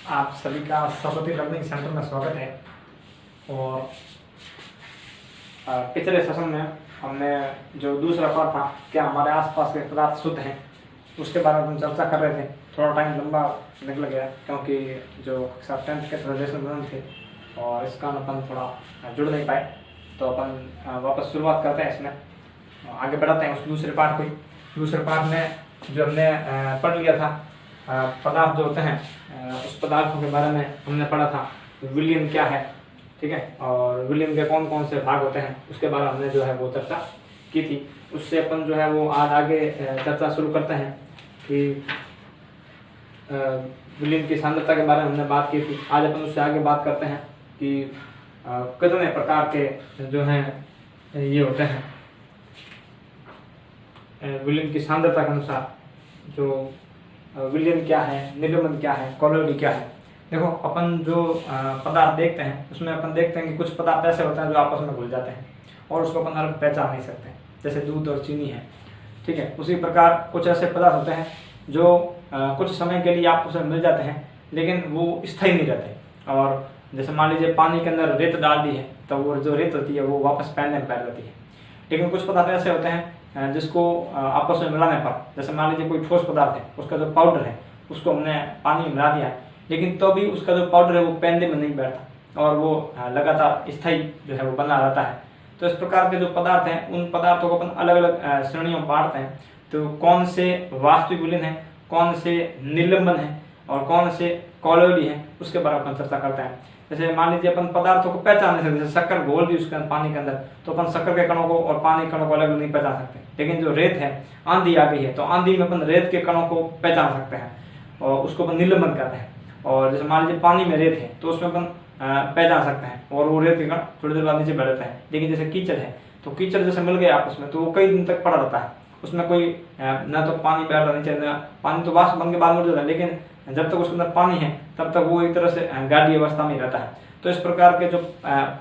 आप सभी का सरस्वती लर्निंग सेंटर में स्वागत है। और पिछले सेशन में हमने जो दूसरा पार्ट था, क्या हमारे आसपास के पदार्थ शुद्ध हैं, उसके बारे में हम चर्चा कर रहे थे। थोड़ा टाइम लंबा निकल गया क्योंकि जो कक्षा 10th के प्रेजेंटेशन बने थे और इसका अपन थोड़ा जुड़ नहीं पाए, तो अपन वापस शुरुआत करते हैं। इसमें आगे बढ़ाते हैं उस दूसरे पार्ट को। दूसरे पार्ट में जो हमने पढ़ लिया था, पदार्थ जो होते हैं, उस पदार्थों के बारे में हमने पढ़ा था। विलयन क्या है, ठीक है, और विलयन के कौन कौन से भाग होते हैं, उसके बारे में हमने जो है वो चर्चा की थी। उससे अपन जो है वो आज आगे चर्चा शुरू करते हैं कि विलयन की सांद्रता के बारे में हमने बात की थी। आज अपन उससे आगे बात करते हैं कि कितने प्रकार के जो हैं ये होते हैं विलयन की सांद्रता के अनुसार। जो विलयन क्या है, निलंबन क्या है, कोलोइडी क्या है। देखो, अपन जो पदार्थ देखते हैं उसमें अपन देखते हैं कि कुछ पदार्थ ऐसे होते हैं जो आपस में घुल जाते हैं और उसको अपन अलग पहचान नहीं सकते, जैसे दूध और चीनी है, ठीक है। उसी प्रकार कुछ ऐसे पदार्थ होते हैं जो कुछ समय के लिए आपस में मिल जाते हैं लेकिन वो स्थायी नहीं रहते। और जैसे मान लीजिए पानी के अंदर रेत डाल दी है तो वो जो रेत होती है वो वापस पैन में बैठ जाती है। लेकिन कुछ पदार्थ ऐसे होते हैं जिसको आपस में मिलाने पर, जैसे मान लीजिए कोई ठोस पदार्थ है, उसका जो पाउडर है उसको हमने पानी में मिला दिया है, लेकिन तो भी उसका जो पाउडर है वो पेंदे में नहीं बैठता और वो लगातार स्थायी जो है वो बना रहता है। तो इस प्रकार के जो पदार्थ हैं, उन पदार्थों को अपन अलग अलग श्रेणियों में बांटते हैं। तो कौन से वास्तविक विलयन है, कौन से निलंबन है और कौन से कोलोइडी है, उसके बारे में अपन चर्चा करते हैं। जैसे मान लीजिए अपन पदार्थों को पहचान नहीं सकते, जैसे शक्कर घोल दी उसके पानी के अंदर, तो अपन शक्कर के कणों को और पानी के कणों को अलग नहीं पहचान सकते। लेकिन जो रेत है, आंधी आ गई है तो आंधी में अपन रेत के कणों को पहचान सकते हैं और उसको अपन निलंबन कहते हैं। और जैसे मान लीजिए पानी में रेत है तो उसमें अपन पहचान सकते हैं और वो रेत के कण थोड़ी देर बाद नीचे बैठ जाता है। लेकिन जैसे कीचड़ है तो कीचड़ जैसे मिल गए आपस में तो वो कई दिन तक पड़ा रहता है, उसमें कोई न तो पानी बैठ रहा नीचे, पानी तो वाष्प बन के बाद मिल जाता है, लेकिन जब तक उसके अंदर पानी है तब तक वो एक तरह से गाढ़ी अवस्था में रहता है। तो इस प्रकार के जो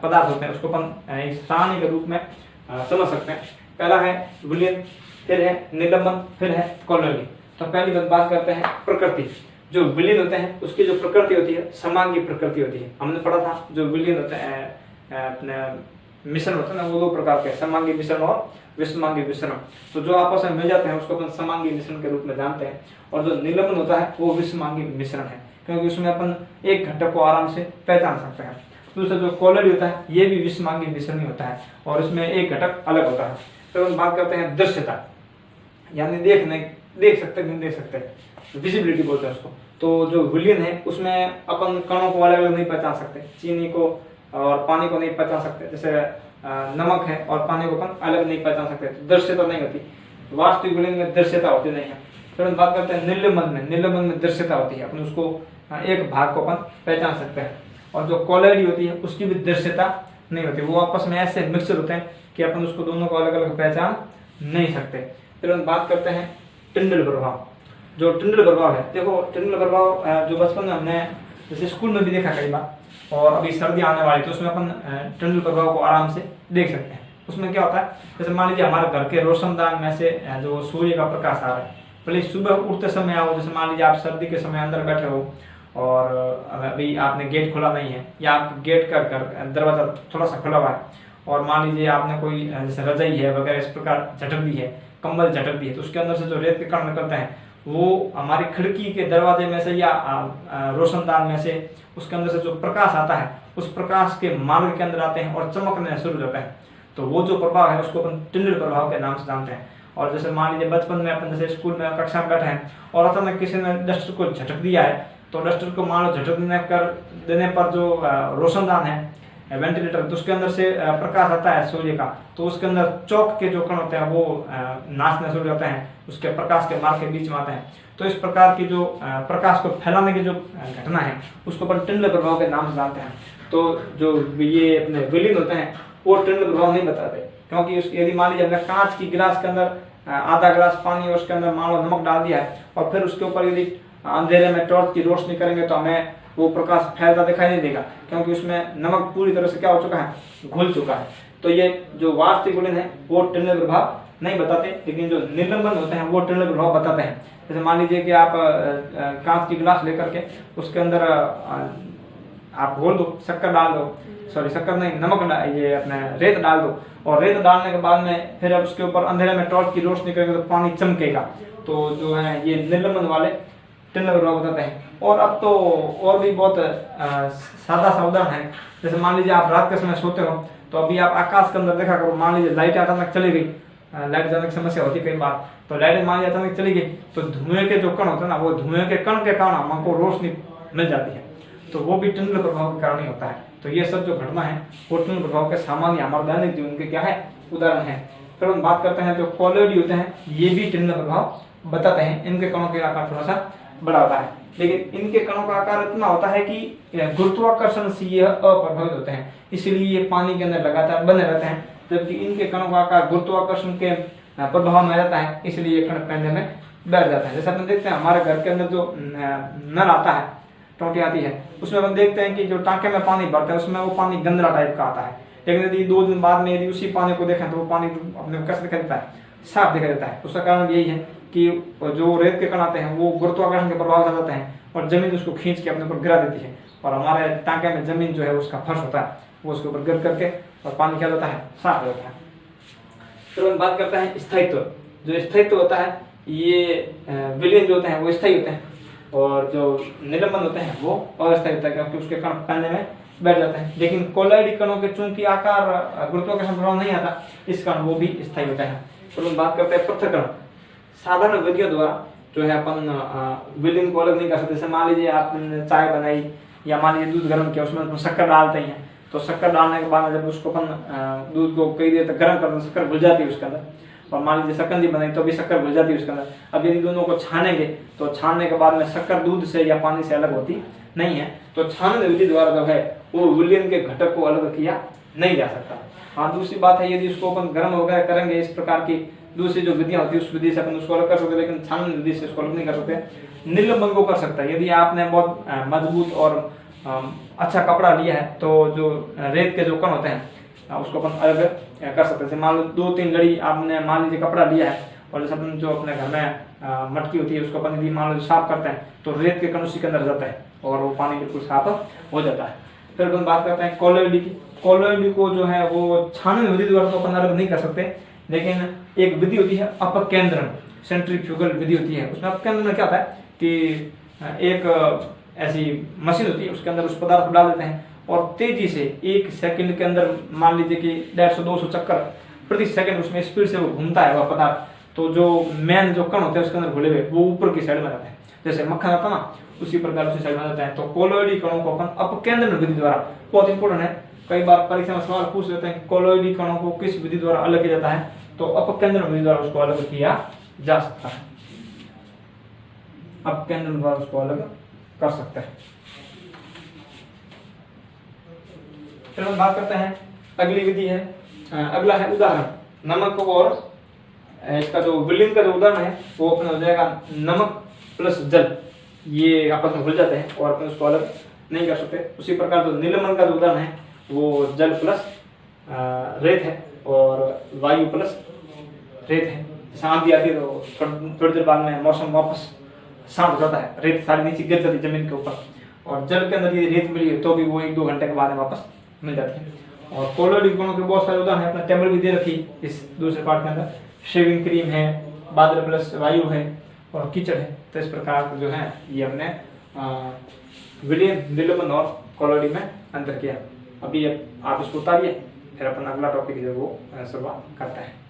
पदार्थ होते हैं उसको अपन एक सारणी के रूप में समझ सकते हैं। पहला है विलयन, फिर है निलंबन, फिर है कोलोइडी। तो पहली बात करते हैं प्रकृति। जो विलयन होते हैं उसकी जो प्रकृति होती है समांगी प्रकृति होती है। हमने पढ़ा था जो विलयन होते हैं अपने मिश्रण होते हैं ना, वो दो प्रकार के, समांगी मिश्रण और विषमांगी मिश्रण। तो जो आपस में मिल जाते हैं उसको अपन समांगी मिश्रण के रूप में जानते हैं। और जो निलंबन होता है वो विषमांगी मिश्रण है, क्योंकि उसमें अपन एक घटक को आराम से पहचान सकते हैं। दूसरा जो कोलोइडी होता है ये भी विषमांगी मिश्रण ही होता है और इसमें एक घटक अलग होता है। तो हम बात करते हैं दृश्यता, यानी देख सकते नहीं देख सकते, विजिबिलिटी बोलते हैं उसको। तो जो विलयन है उसमें अपन कणों को अलग अलग नहीं पहचान सकते, चीनी को और पानी को नहीं पहचान सकते, जैसे नमक है और पानी को अपन अलग नहीं पहचान सकते, तो दृश्यता नहीं होती। वास्तविक विलयन में दृश्यता होती नहीं है। फिर हम बात करते हैं निलंबन में दृश्यता होती है, अपन उसको एक भाग को अपन पहचान सकते हैं। और जो कोलोइडी होती है उसकी भी दृश्यता नहीं होती, वो आपस में ऐसे मिक्सर होते हैं कि अपन उसको दोनों को अलग अलग पहचान नहीं सकते। फिर हम बात करते हैं टिंडल प्रभाव। जो टिंडल प्रभाव है, देखो टिंडल प्रभाव जो बचपन में हमने जैसे स्कूल में भी देखा कई बार, और अभी सर्दी आने वाली तो उसमें अपन टिंडल प्रभाव को आराम से देख सकते हैं। उसमें क्या होता है, जैसे मान लीजिए हमारे घर के रोशनदान में से जो सूर्य का प्रकाश आ रहा है, भले सुबह उठते समय आओ, जैसे मान लीजिए आप सर्दी के समय अंदर बैठे हो और अभी आपने गेट खोला नहीं है, या आप गेट का दरवाजा थोड़ा सा खुला हुआ है और मान लीजिए आपने कोई जैसे रजाई है वगैरह इस प्रकार झटक दी है, कंबल झटक दी है, तो उसके अंदर से जो रेत के कण निकलते हैं वो हमारी खिड़की के दरवाजे में से या रोशनदान में से उसके अंदर से जो प्रकाश आता है उस प्रकाश के मार्ग के अंदर आते हैं और चमकने शुरू हो जाते हैं। तो वो जो प्रभाव है उसको अपन टिंडल प्रभाव के नाम से जानते हैं। और जैसे मान लीजिए बचपन में अपन जैसे स्कूल में कक्षा में बैठे हैं और अचानक किसी ने डस्टर को झटक दिया है, तो डस्टर को मान लो झटक देने पर जो रोशनदान है वेंटिलेटर, तो उसके अंदर से प्रकाश आता है सूर्य का, तो उसके अंदर चौक के जो कण होते हैं वो नाचने शुरू होते हैं, उसके प्रकाश के मार्ग के बीच में आते हैं। तो इस प्रकार की जो प्रकाश को फैलाने की जो घटना है उसको अपन टिंडल प्रभाव के नाम से जानते हैं। तो जो ये अपने विलयन होते हैं वो टिंडल प्रभाव नहीं बताते, क्योंकि यदि मान लीजिए हमने कांच की गिलास के अंदर आधा गिलास पानी और उसके अंदर मान लो नमक डाल दिया है और फिर उसके ऊपर यदि अंधेरे में टॉर्च की रोशनी करेंगे तो हमें वो प्रकाश फैलता दिखाई नहीं देगा, क्योंकि उसमें नमक पूरी तरह से क्या हो चुका है, घुल चुका है। तो ये जो वास्तविक विलयन है वो टिंडल प्रभाव नहीं बताते, लेकिन जो निलंबन होते हैं वो टनल प्रभाव बताते हैं। जैसे मान लीजिए कि आप कांच की गिलास लेकर के उसके अंदर आप घोल दो, शक्कर डाल दो, सॉरी शक्कर नहीं, नमक ये अपने रेत डाल दो, और रेत डालने के बाद में फिर आप उसके ऊपर अंधेरे में टॉर्च की रोशनी करेंगे तो पानी चमकेगा। तो जो है ये निलंबन वाले टनल प्रभाव बताते हैं। और अब तो और भी बहुत सादा सा उदाहरण है। जैसे मान लीजिए आप रात के समय सोते हो, तो अभी आप आकाश के अंदर देखा करो, मान लीजिए लाइट अचानक चली गई, लाइट जाने की समस्या होती है कई बार, तो लाइट मान लीजिए अचानक चली गई, तो धुएं के जो कण होते हैं ना, वो धुएं के कण के कारण हमको रोशनी मिल जाती है, तो वो भी टनल प्रभाव के कारण ही होता है। तो ये सब जो घटना है वो टनल प्रभाव के सामान्य हमारे दैनिक जीवन के क्या है, उदाहरण है। फिर हम बात करते हैं जो कोलॉइड होते हैं, ये भी टनल प्रभाव बताते हैं। इनके कणों के आकार थोड़ा सा बड़ा होता है, लेकिन इनके कणों का आकार इतना होता है कि गुरुत्वाकर्षण से ये अप्रभावित होते हैं, इसलिए ये पानी के अंदर लगातार बने रहते हैं। जबकि इनके कणों का आकार गुरुत्वाकर्षण के प्रभाव में रहता है, इसलिए ये कण पैंधे में बैठ जाता है। जैसे अपन देखते हैं हमारे घर के अंदर जो नल आता है, टोटी आती है, उसमें अपन देखते हैं कि जो टांके में पानी भरता है उसमें वो पानी गंदला टाइप का आता है, लेकिन यदि 2 दिन बाद में यदि उसी पानी को देखें तो वो पानी अपने को कैसे दिखाई देता है, साफ दिखाई देता है। उसका कारण यही है कि जो रेत के कण आते हैं वो गुरुत्वाकर्षण के प्रभाव से जाते हैं और जमीन उसको खींच के अपने ऊपर गिरा देती है, और हमारे टांके में जमीन जो है उसका फर्श होता है, वो उसके ऊपर गिर करके और पानी क्या होता है, साफ हो जाता है। फिर हम बात करते हैं स्थायित्व। जो स्थायित्व होता है, ये विलयन जो होते हैं वो स्थायी होते हैं, और जो निलंबन होते हैं वो अस्थायी होता है, क्योंकि उसके कण पैंधे में बैठ जाते हैं। लेकिन कोलॉइड कणों के चूंकि आकार गुरुत्वाकर्षण प्रभाव नहीं आता, इस कारण वो भी स्थायी होता है। तो हम बात करते हैं पृथक्करण। साधारण विधियों द्वारा जो है अपन विलयन को अलग नहीं कर सकते। जैसे मान लीजिए आपने चाय बनाई या मान लीजिए दूध गर्म किया, उसमें शक्कर डालते हैं, तो शक्कर डालने के बाद जब उसको अपन दूध को कई देर तक गर्म करते हैं, शक्कर घुल जाती है उसके अंदर, और मान लीजिए शक्करकंदी बनाई तो भी शक्कर घुल जाती है उसके अंदर। अब यदि दोनों को छानेंगे तो छानने के बाद में शक्कर दूध से या पानी से अलग होती नहीं है, तो छानन विधि द्वारा जो है वो विलयन के घटक को अलग किया नहीं जा सकता। हाँ, दूसरी बात है यदि उसको अपन गर्म वगैरह करेंगे, इस प्रकार की दूसरी जो विधियां होती है उस विधि से अपन उसको अलग कर सकते हैं, लेकिन छानन विधि से उसको अलग नहीं कर सकते। निलंबन को कर सकता है। यदि आपने बहुत मजबूत और अच्छा कपड़ा लिया है तो जो रेत के जो कण होते हैं उसको अपन अलग कर सकते हैं। मान लो 2-3 लड़ी आपने मान लीजिए कपड़ा लिया है, और जैसे अपन जो अपने घर में मटकी होती है उसको अपन यदि मान लो साफ करते हैं तो रेत के कण उसी के अंदर जाता है और वो पानी बिल्कुल साफ हो जाता है। फिर अपन बात करते हैं कोलॉइड की। कोलॉइड को जो है वो छानन विधि द्वारा तो अपन अलग नहीं कर सकते, लेकिन एक विधि होती है अपकेंद्रण, सेंट्रीफ्यूगल विधि होती है। उसमें अपकेंद्रण में क्या होता है कि एक ऐसी मशीन होती है, उसके अंदर उस पदार्थ को डाल देते हैं और तेजी से 1 सेकंड के अंदर मान लीजिए कि 150-200 चक्कर प्रति सेकंड उसमें स्पीड से वो घूमता है वह पदार्थ। तो जो मेन जो कण होते हैं उसके अंदर घुले हुए वो ऊपर की साइड में रहते हैं, जैसे मक्खन आता है ना उसी प्रकार उसी साइड में रहता है। तो कोलॉइड कणों को अपन अपकेंद्रण विधि द्वारा, बहुत इंपॉर्टेंट है, कई बार परीक्षा में सवाल पूछ लेते हैं कोलॉइड कणों को किस विधि द्वारा अलग किया जाता है, तो अपकेंद्रण विधि द्वारा उसको अलग किया जा सकता है। अपकेंद्रण द्वारा उसको अलग कर सकते हैं। फिर हम बात करते हैं अगली विधि है, अगला है उदाहरण। नमक और इसका जो विलयन का जो उदाहरण है वो अपना हो जाएगा नमक प्लस जल, ये आपस में घुल जाते हैं और अपन उसको अलग नहीं कर सकते। उसी प्रकार जो निलंबन का जो उदाहरण है वो जल प्लस रेत है और वायु प्लस रेत है। आंधी आती है तो थोड़ी देर बाद में मौसम वापस शांत हो जाता है, रेत सारी नीचे गिर जाती है जमीन के ऊपर, और जल के अंदर ये रेत मिली है तो भी वो 1-2 घंटे के बाद में वापस मिल जाती है। और कोलॉइड कणों के बहुत सारे उदाहरण है, अपना टेबल भी दे रखी इस दूसरे पार्ट के अंदर। शेविंग क्रीम है, बादल प्लस वायु है और कीचड़ है। तो इस प्रकार जो है ये हमने विलयन, निलंबन और कोलॉइड में अंतर किया। अभी आप इसको उतारिए, फिर अपन अगला टॉपिक जो वो शुरुआत करते हैं।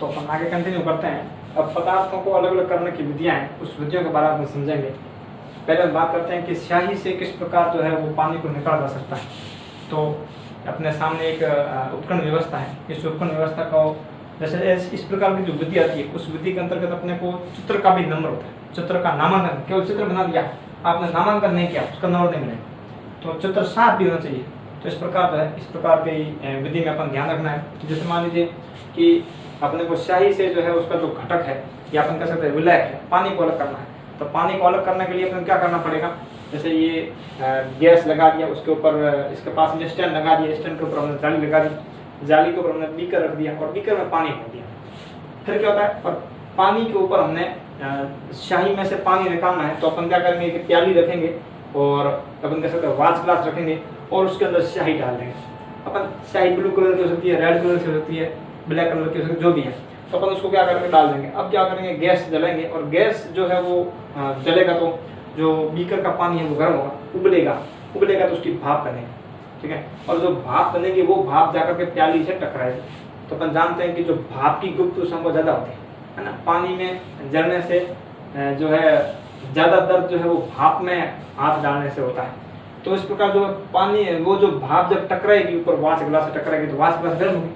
तो अपन आगे कंटिन्यू करते हैं। अब पदार्थों को अलग अलग करने की विधियां हैं, उस विधियों के बारे में समझेंगे। पहले हम बात करते हैं कि स्याही से किस प्रकार जो है वो पानी को निकाला जा सकता है। तो अपने सामने एक उपकरण व्यवस्था है। इस उपकरण व्यवस्था को जैसे इस प्रकार की जो विधि आती है उस विधि के अंतर्गत अपने को चित्र का भी नंबर होता है। चित्र का नामांकन, केवल चित्र बना दिया आपने, नामांकन नहीं किया, उसका नंबर नहीं मिलेगा। तो चित्र साफ भी होना चाहिए। तो इस प्रकार जो है, इस प्रकार की विधि में अपन ध्यान रखना है। जैसे मान लीजिए कि अपने को स्याही से जो है उसका जो घटक है या अपन कह सकते हैं विलायक है, पानी को अलग करना है। तो पानी को अलग करने के लिए अपन क्या करना पड़ेगा जैसे ये गैस लगा दिया, उसके ऊपर इसके पास में स्टैंड लगा दिया, स्टैंड के ऊपर हमने जाली लगा दी, जाली के ऊपर हमने बीकर रख दिया और बीकर में पानी भर दिया। फिर क्या होता है, और पानी के ऊपर हमने शाही में से पानी निकालना है, तो अपन क्या करेंगे कि प्याली रखेंगे और अपन कह सकते हैं वाच ग्लास रखेंगे और उसके अंदर शाही डाल देंगे। अपन शाही ब्लू कलर की हो सकती है, रेड कलर की हो सकती है, ब्लैक कलर की हो सकती है, जो भी है, तो अपन उसको क्या करेंगे डाल देंगे। अब क्या करेंगे, गैस जलाएंगे और गैस जो है वो जलेगा तो जो बीकर का पानी है वो गर्म होगा, उबलेगा तो उसकी भाप बनेगी, ठीक है। और जो भाप बनेगी वो भाप जाकर के प्याली से टकराएगी। तो अपन जानते हैं कि जो भाप की गुप्त ऊष्मा बहुत ज्यादा होती है ना, पानी में जलने से जो है ज्यादा दर्द जो है वो भाप में हाथ डालने से होता है। तो इस प्रकार जो पानी है वो जो भाप जब टकराएगी ऊपर वाच ग्लास से टकराएगी तो वाच ग्लास गर्म होगी,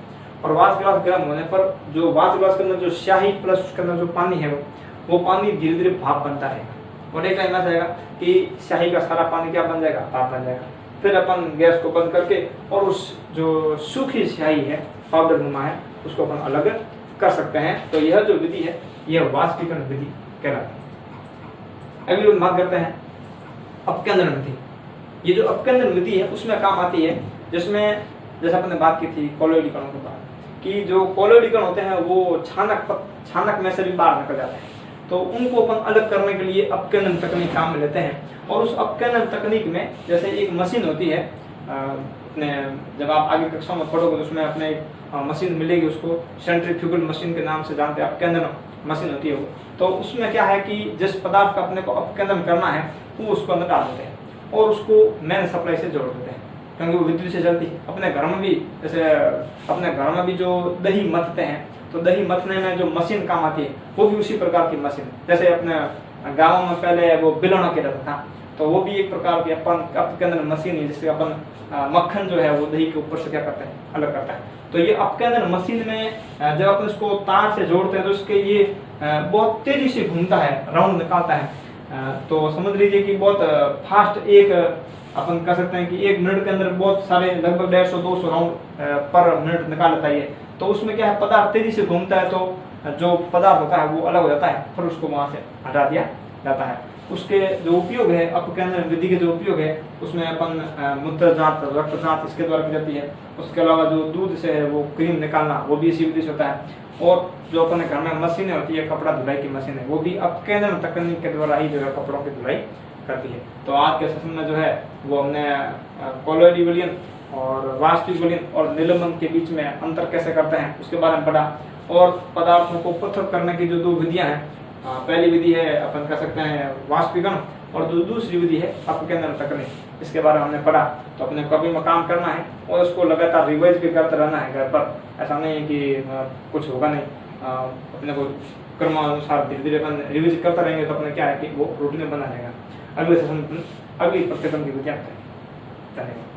और वाच ग्लास गर्म होने पर जो वाच ग्लास के अंदर जो शाही प्लस उसके अंदर जो पानी है वो पानी धीरे धीरे भाप बनता रहेगा और एक टाइम ऐसा आएगा कि शाही का सारा पानी क्या बन जाएगा, भाप बन जाएगा। फिर अपन गैस को बंद करके और उस जो सूखी शाही है पाउडर नुमा है उसको अपन अलग कर सकते हैं। तो यह जो विधि है यह वाष्पीकरण विधि कहलाती है। अगली बात करते हैं अपकेंद्रण विधि। ये जो अपकेंद्रण विधि है उसमें काम आती है, जिसमें जैसे अपन ने बात की थी कोलोइड कणों के बारे में कि जो कोलोइड कण होते हैं वो छानक में से भी बाहर निकल जाते हैं, तो उनको अपन अलग करने के लिए अपकेंद्रण तकनीक काम में लेते हैं। और उस अपकेंद्रण तकनीक में जैसे एक मशीन होती है, अपने जब आप आगे कक्षाओं में पढ़ोगे तो उसमें अपने मशीन मिलेगी, उसको सेंट्रीफ्यूगल मशीन के नाम से जानते हैं, अपकेंद्रण मशीन होती है वो। तो उसमें क्या है कि जिस पदार्थ का अपने को अपकेंद्रण करना है वो उसको अंदर डाल देते हैं और उसको मेन सप्लाई से जोड़ देते हैं, क्योंकि वो विद्युत से चलती है। अपने घर में भी जैसे अपने घर में भी जो दही मथते हैं तो दही मथने में जो मशीन काम आती है वो भी उसी प्रकार की मशीन, जैसे अपने गाँव में पहले वो बिलोना के रहता था, तो वो भी एक प्रकार की अपकेंद्रण मशीन है, जिससे अपन मक्खन जो है वो दही के ऊपर से क्या करता है, अलग करता है। तो ये अपकेंद्रण मशीन में जब अपन इसको तार से जोड़ते हैं तो इसके ये बहुत तेजी से घूमता है, राउंड निकालता है। तो समझ लीजिए कि बहुत फास्ट एक अपन कह सकते हैं कि 1 मिनट के अंदर बहुत सारे लगभग 150-200 राउंड पर मिनट निकाल लेता है। तो उसमें क्या है, पदार्थ तेजी से घूमता है तो जो पदार्थ होता है वो अलग हो जाता है, फिर उसको वहां से हटा दिया जाता है। उसके जो उपयोग है अपकेंद्रण विधि के जो उपयोग है उसमें अपन मूत्र जांच, रक्त जांच इसके द्वारा की जाती है। उसके अलावा जो दूध से है वो क्रीम निकालना वो भी इसी विधि से होता है। और जो अपने घर में मशीनें होती है, कपड़ा धुलाई की मशीन है, वो भी अपकेंद्रण तकनीक के द्वारा ही जो है कपड़ों की धुलाई करती है। तो आज के सेशन में जो है वो हमने कोलोइड विलयन और वाष्पिक विलयन और निलंबन के बीच में अंतर कैसे करते हैं उसके बारे में पढ़ा, और पदार्थों को पृथक करने की जो 2 विधियां हैं, पहली विधि है अपन कह सकते हैं वाष्पीकरण और जो दूसरी विधि है अपकेंद्रण तकनीक, इसके बारे में हमने पढ़ा। तो अपने कॉपी में काम करना है और उसको लगातार रिवाइज भी करते रहना है घर पर। ऐसा नहीं है कि कुछ होगा नहीं, अपने को क्रमानुसार धीरे धीरे अपन रिवाइज करते रहेंगे तो अपने क्या है कि वो रूटीन बना रहेगा। अगले सेशन अगली प्रत्येक की विधियां करेंगे। धन्यवाद।